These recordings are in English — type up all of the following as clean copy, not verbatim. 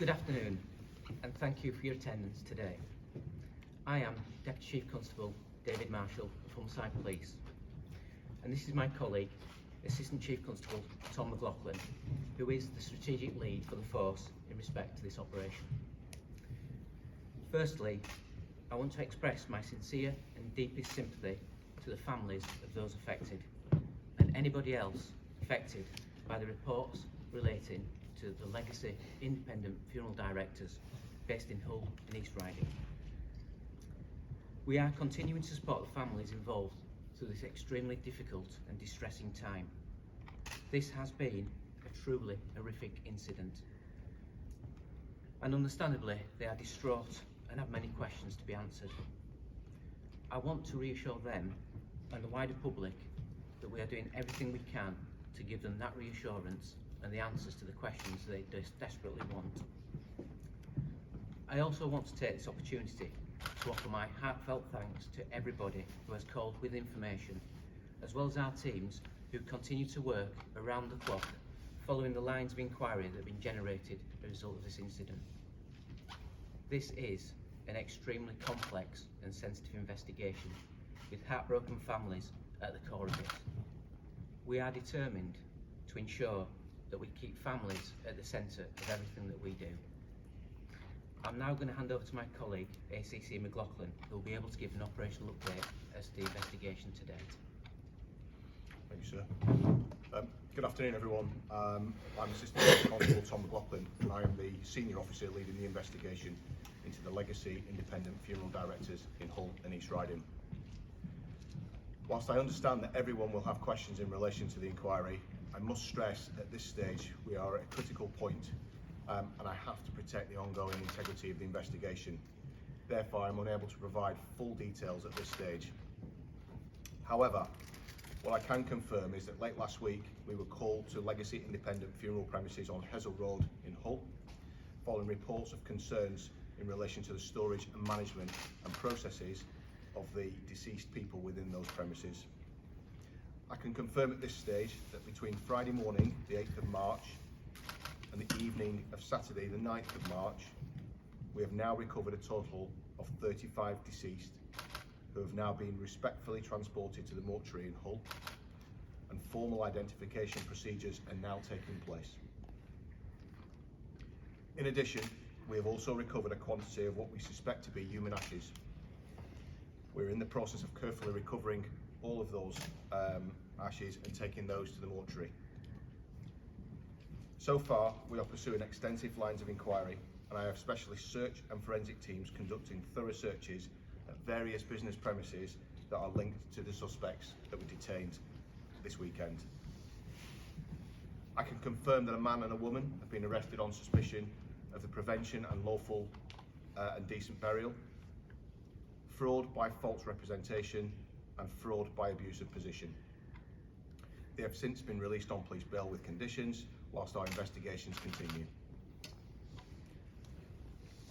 Good afternoon, and thank you for your attendance today. I am Deputy Chief Constable David Marshall of Humberside Police, and this is my colleague, Assistant Chief Constable Tom McLaughlin, who is the strategic lead for the force in respect to this operation. Firstly, I want to express my sincere and deepest sympathy to the families of those affected and anybody else affected by the reports relating to the Legacy Independent Funeral Directors based in Hull and East Riding. We are continuing to support the families involved through this extremely difficult and distressing time. This has been a truly horrific incident, and understandably they are distraught and have many questions to be answered. I want to reassure them and the wider public that we are doing everything we can to give them that reassurance and the answers to the questions they desperately want. I also want to take this opportunity to offer my heartfelt thanks to everybody who has called with information, as well as our teams who continue to work around the clock following the lines of inquiry that have been generated as a result of this incident. This is an extremely complex and sensitive investigation with heartbroken families at the core of it. We are determined to ensure that we keep families at the centre of everything that we do. I'm now going to hand over to my colleague, ACC McLaughlin, who will be able to give an operational update as to the investigation to date. Thank you, sir. Good afternoon, everyone. I'm Assistant Chief Constable Tom McLaughlin, and I am the Senior Officer leading the investigation into the Legacy Independent Funeral Directors in Hull and East Riding. Whilst I understand that everyone will have questions in relation to the inquiry, I must stress at this stage we are at a critical point, and I have to protect the ongoing integrity of the investigation. Therefore, I'm unable to provide full details at this stage. However, what I can confirm is that late last week we were called to Legacy Independent Funeral Premises on Hessel Road in Hull, following reports of concerns in relation to the storage and management and processes of the deceased people within those premises. I can confirm at this stage that between Friday morning, the 8th of March, and the evening of Saturday, the 9th of March, we have now recovered a total of 35 deceased who have now been respectfully transported to the mortuary in Hull, and formal identification procedures are now taking place. In addition, we have also recovered a quantity of what we suspect to be human ashes. We're in the process of carefully recovering all of those ashes and taking those to the mortuary. So far, we are pursuing extensive lines of inquiry, and I have specialist search and forensic teams conducting thorough searches at various business premises that are linked to the suspects that were detained this weekend. I can confirm that a man and a woman have been arrested on suspicion of the prevention and lawful and decent burial, fraud by false representation, and fraud by abuse of position. They have since been released on police bail with conditions whilst our investigations continue.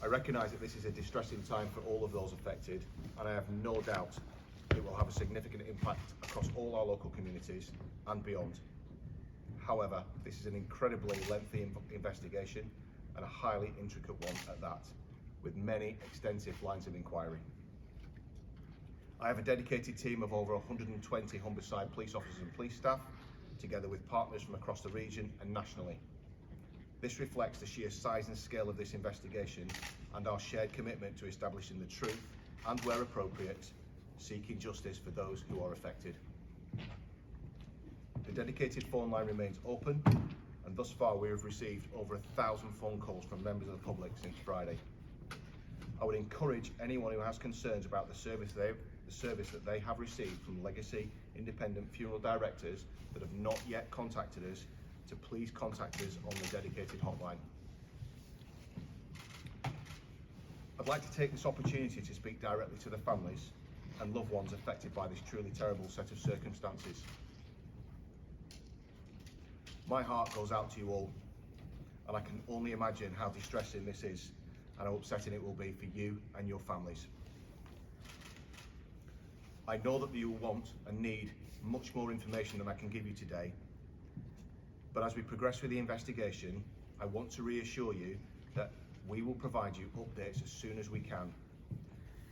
I recognise that this is a distressing time for all of those affected, and I have no doubt it will have a significant impact across all our local communities and beyond. However, this is an incredibly lengthy investigation and a highly intricate one at that, with many extensive lines of inquiry. I have a dedicated team of over 120 Humberside police officers and police staff, together with partners from across the region and nationally. This reflects the sheer size and scale of this investigation and our shared commitment to establishing the truth and, where appropriate, seeking justice for those who are affected. The dedicated phone line remains open, and thus far we have received over 1,000 phone calls from members of the public since Friday. I would encourage anyone who has concerns about the service that they have received from Legacy Independent Funeral Directors that have not yet contacted us to please contact us on the dedicated hotline. I'd like to take this opportunity to speak directly to the families and loved ones affected by this truly terrible set of circumstances. My heart goes out to you all, and I can only imagine how distressing this is and how upsetting it will be for you and your families. I know that you want and need much more information than I can give you today, but as we progress with the investigation, I want to reassure you that we will provide you updates as soon as we can.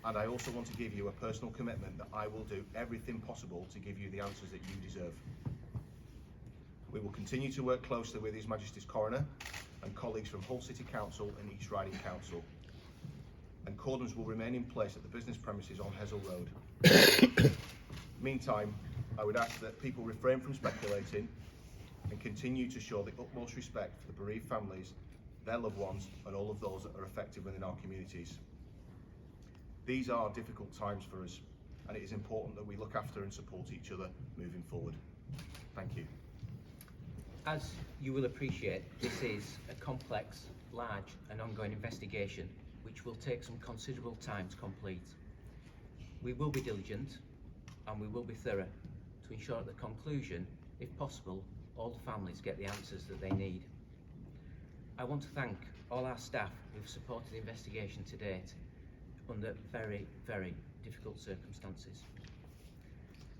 And I also want to give you a personal commitment that I will do everything possible to give you the answers that you deserve. We will continue to work closely with His Majesty's Coroner and colleagues from Hull City Council and East Riding Council. And cordons will remain in place at the business premises on Hessel Road. Meantime, I would ask that people refrain from speculating and continue to show the utmost respect for the bereaved families, their loved ones, and all of those that are affected within our communities. These are difficult times for us, and it is important that we look after and support each other moving forward. Thank you. As you will appreciate, this is a complex, large and ongoing investigation which will take some considerable time to complete. We will be diligent and we will be thorough to ensure at the conclusion, if possible, all the families get the answers that they need. I want to thank all our staff who have supported the investigation to date under very, very difficult circumstances.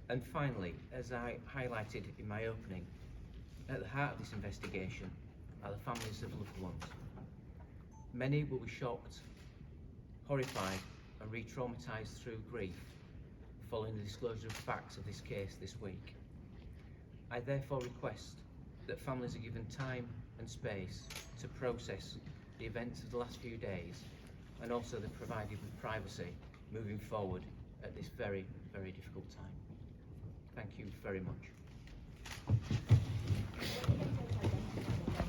And finally, as I highlighted in my opening, at the heart of this investigation are the families of loved ones. Many will be shocked, horrified and re-traumatised through grief following the disclosure of facts of this case this week. I therefore request that families are given time and space to process the events of the last few days, and also they're provided with privacy moving forward at this very, very difficult time. Thank you very much.